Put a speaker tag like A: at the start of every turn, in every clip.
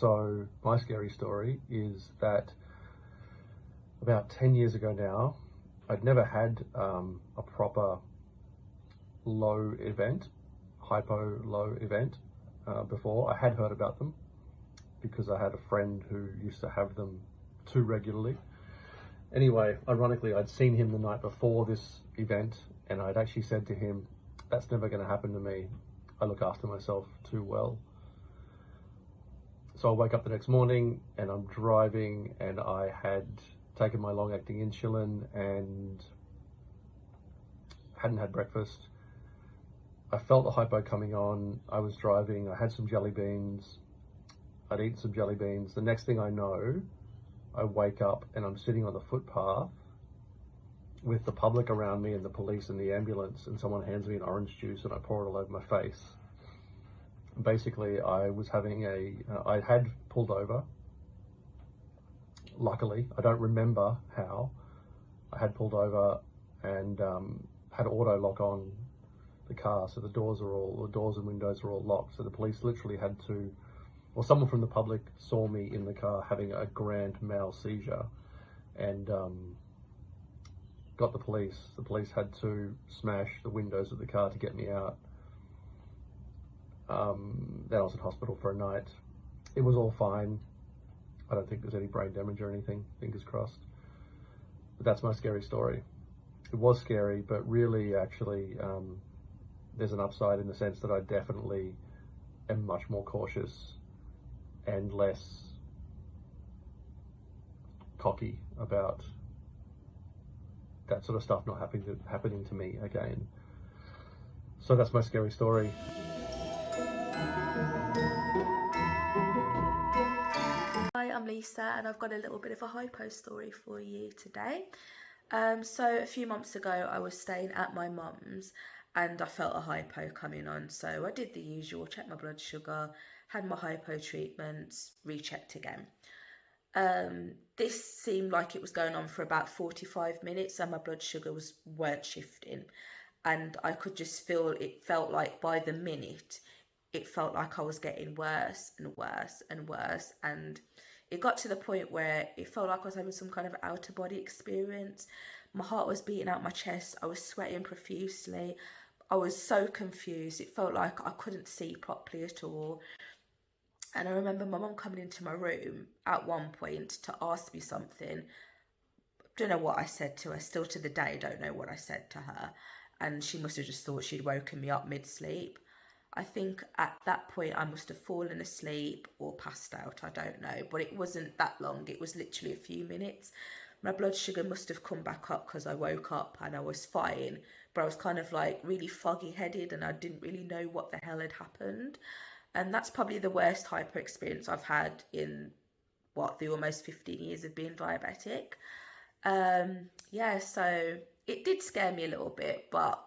A: So my scary story is that about 10 years ago now, I'd never had a proper low event, hypo low event before. I had heard about them because I had a friend who used to have them too regularly. Anyway, ironically, I'd seen him the night before this event and I'd actually said to him, that's never going to happen to me. I look after myself too well. So I wake up the next morning and I'm driving and I had taken my long-acting insulin and hadn't had breakfast. I felt the hypo coming on. I was driving, I had some jelly beans. I'd eaten some jelly beans. The next thing I know, I wake up and I'm sitting on the footpath with the public around me and the police and the ambulance, and someone hands me an orange juice and I pour it all over my face. Basically, I had pulled over. Luckily, I don't remember how. I had pulled over and had auto lock on the car, so the doors and windows are all locked. So the police literally had to, or someone from the public saw me in the car having a grand mal seizure, and got the police. The police had to smash the windows of the car to get me out. Then I was in hospital for a night. It was all fine. I don't think there's any brain damage or anything, fingers crossed. But that's my scary story. It was scary, but really, actually, there's an upside in the sense that I definitely am much more cautious and less cocky about that sort of stuff not happening to me again. So that's my scary story.
B: Hi, I'm Lisa and I've got a little bit of a hypo story for you today. So a few months ago I was staying at my mum's and I felt a hypo coming on, so I did the usual, checked my blood sugar, had my hypo treatments, rechecked again. This seemed like it was going on for about 45 minutes and my blood sugar weren't shifting, and I could just feel, it felt like by the minute it felt like I was getting worse and worse and worse, and it got to the point where it felt like I was having some kind of outer body experience. My heart was beating out my chest, I was sweating profusely, I was so confused, it felt like I couldn't see properly at all. And I remember my mum coming into my room at one point to ask me something. Don't know what I said to her, still to the day don't know what I said to her, and she must have just thought she'd woken me up mid-sleep. I think at that point I must have fallen asleep or passed out, I don't know, but it wasn't that long, it was literally a few minutes. My blood sugar must have come back up because I woke up and I was fine, but I was kind of like really foggy headed and I didn't really know what the hell had happened. And that's probably the worst hyper experience I've had in the almost 15 years of being diabetic. Yeah, so it did scare me a little bit, but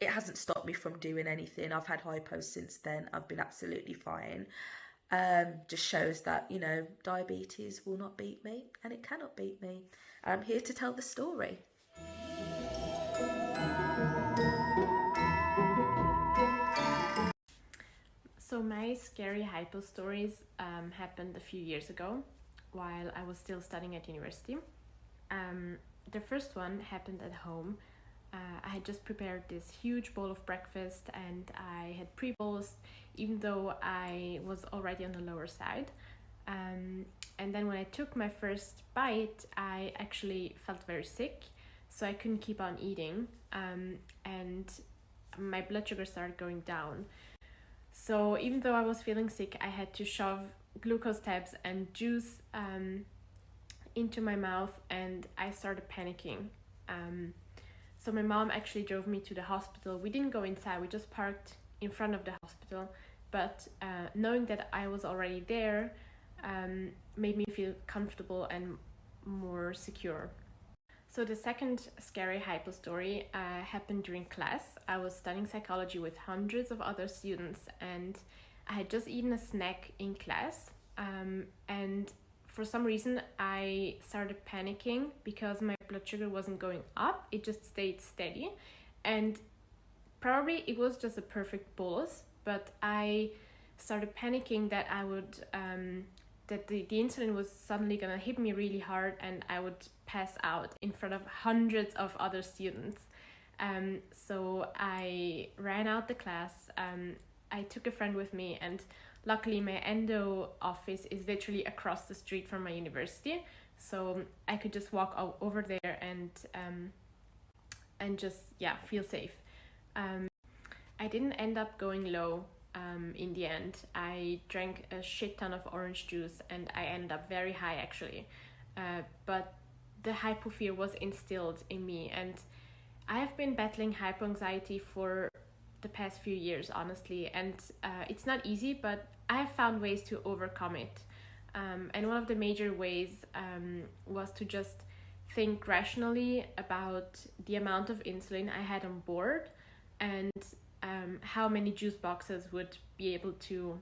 B: it hasn't stopped me from doing anything. I've had hypos since then. I've been absolutely fine. Just shows that, you know, diabetes will not beat me and it cannot beat me. And I'm here to tell the story.
C: So my scary hypo stories happened a few years ago while I was still studying at university. The first one happened at home. I had just prepared this huge bowl of breakfast and I had pre-bolused even though I was already on the lower side. And then when I took my first bite, I actually felt very sick, so I couldn't keep on eating, and my blood sugar started going down. So even though I was feeling sick, I had to shove glucose tabs and juice into my mouth, and I started panicking. So my mom actually drove me to the hospital. We didn't go inside, we just parked in front of the hospital, but knowing that I was already there made me feel comfortable and more secure. So the second scary hypo story happened during class. I was studying psychology with hundreds of other students and I had just eaten a snack in class, and for some reason I started panicking because my blood sugar wasn't going up, it just stayed steady, and probably it was just a perfect bolus, but I started panicking that I would that the insulin was suddenly gonna hit me really hard and I would pass out in front of hundreds of other students. So I ran out the class. I took a friend with me, and luckily my endo office is literally across the street from my university, so I could just walk over there and just feel safe. I didn't end up going low. In the end, I drank a shit ton of orange juice and I ended up very high actually. But the hypo fear was instilled in me, and I have been battling hypoanxiety for the past few years, honestly, and it's not easy, but I have found ways to overcome it. And one of the major ways was to just think rationally about the amount of insulin I had on board and how many juice boxes would be able to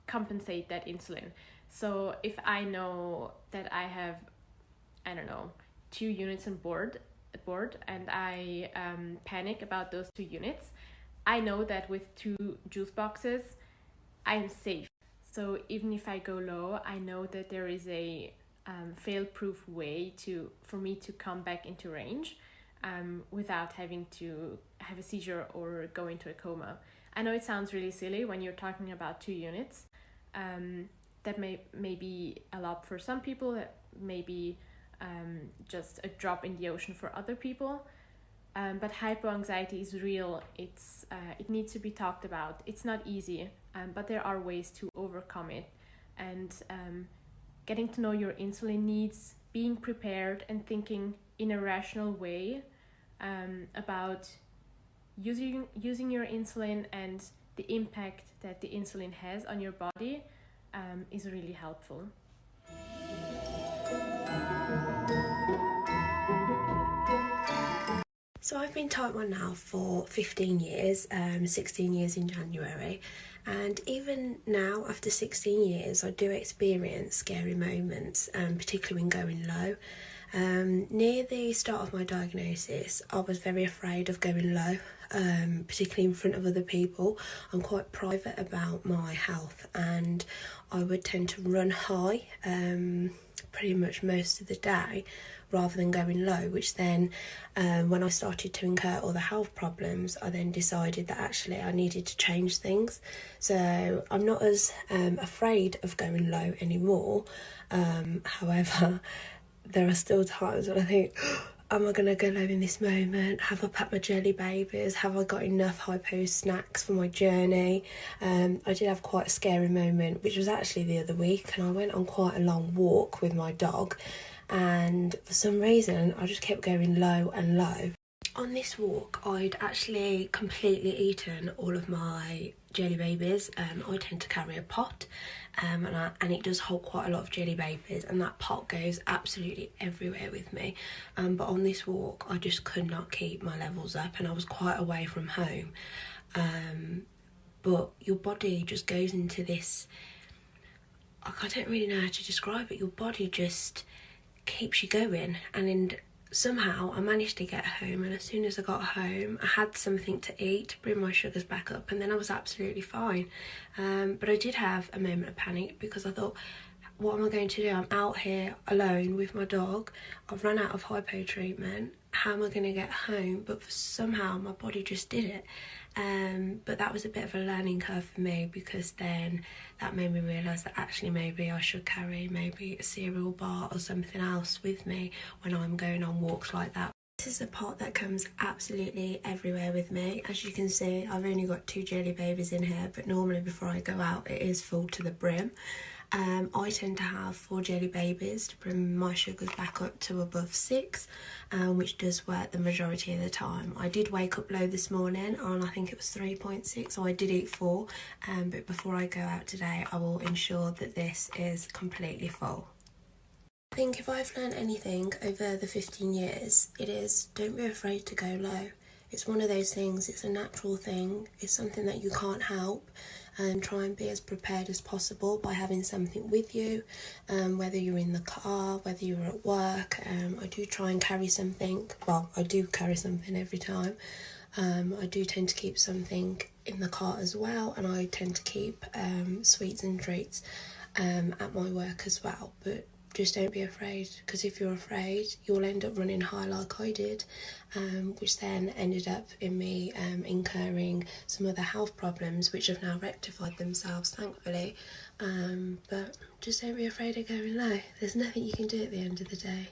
C: compensate that insulin. So if I know that I have, I don't know, 2 units on board and I panic about those 2 units, I know that with 2 juice boxes I'm safe. So even if I go low, I know that there is a fail-proof way for me to come back into range without having to have a seizure or go into a coma. I know it sounds really silly when you're talking about 2 units. That may be a lot for some people, that may be just a drop in the ocean for other people. But hypoanxiety is real. It needs to be talked about. It's not easy, but there are ways to overcome it. And getting to know your insulin needs, being prepared and thinking in a rational way about using your insulin and the impact that the insulin has on your body is really helpful.
D: So I've been type 1 now for 15 years, 16 years in January, and even now after 16 years I do experience scary moments, particularly when going low. Near the start of my diagnosis I was very afraid of going low, particularly in front of other people. I'm quite private about my health and I would tend to run high pretty much most of the day rather than going low, which then when I started to incur all the health problems, I then decided that actually I needed to change things. So I'm not as afraid of going low anymore. However, there are still times when I think, am I going to go low in this moment? Have I packed my jelly babies? Have I got enough hypo snacks for my journey? I did have quite a scary moment, which was actually the other week, and I went on quite a long walk with my dog, and for some reason I just kept going low and low. On this walk I'd actually completely eaten all of my jelly babies. I tend to carry a pot and it does hold quite a lot of jelly babies, and that pot goes absolutely everywhere with me. But on this walk I just could not keep my levels up, and I was quite away from home. But your body just goes into this, I don't really know how to describe it, your body just keeps you going. And somehow I managed to get home, and as soon as I got home I had something to eat to bring my sugars back up, and then I was absolutely fine. But I did have a moment of panic because I thought, what am I going to do? I'm out here alone with my dog, I've run out of hypo treatment, how am I going to get home? But somehow my body just did it. But that was a bit of a learning curve for me, because then that made me realise that actually maybe I should carry maybe a cereal bar or something else with me when I'm going on walks like that. This is the pot that comes absolutely everywhere with me. As you can see, I've only got 2 jelly babies in here, but normally before I go out it is full to the brim. I tend to have 4 jelly babies to bring my sugars back up to above 6, which does work the majority of the time. I did wake up low this morning on, I think it was 3.6, so I did eat 4, but before I go out today I will ensure that this is completely full. I think if I've learned anything over the 15 years, it is don't be afraid to go low. It's one of those things, it's a natural thing, it's something that you can't help, and try and be as prepared as possible by having something with you, whether you're in the car, whether you're at work. I do try and carry something, well, I do carry something every time. I do tend to keep something in the car as well, and I tend to keep sweets and treats at my work as well. But just don't be afraid, because if you're afraid, you'll end up running high like I did, which then ended up in me incurring some other health problems, which have now rectified themselves, thankfully. But just don't be afraid of going low. There's nothing you can do at the end of the day.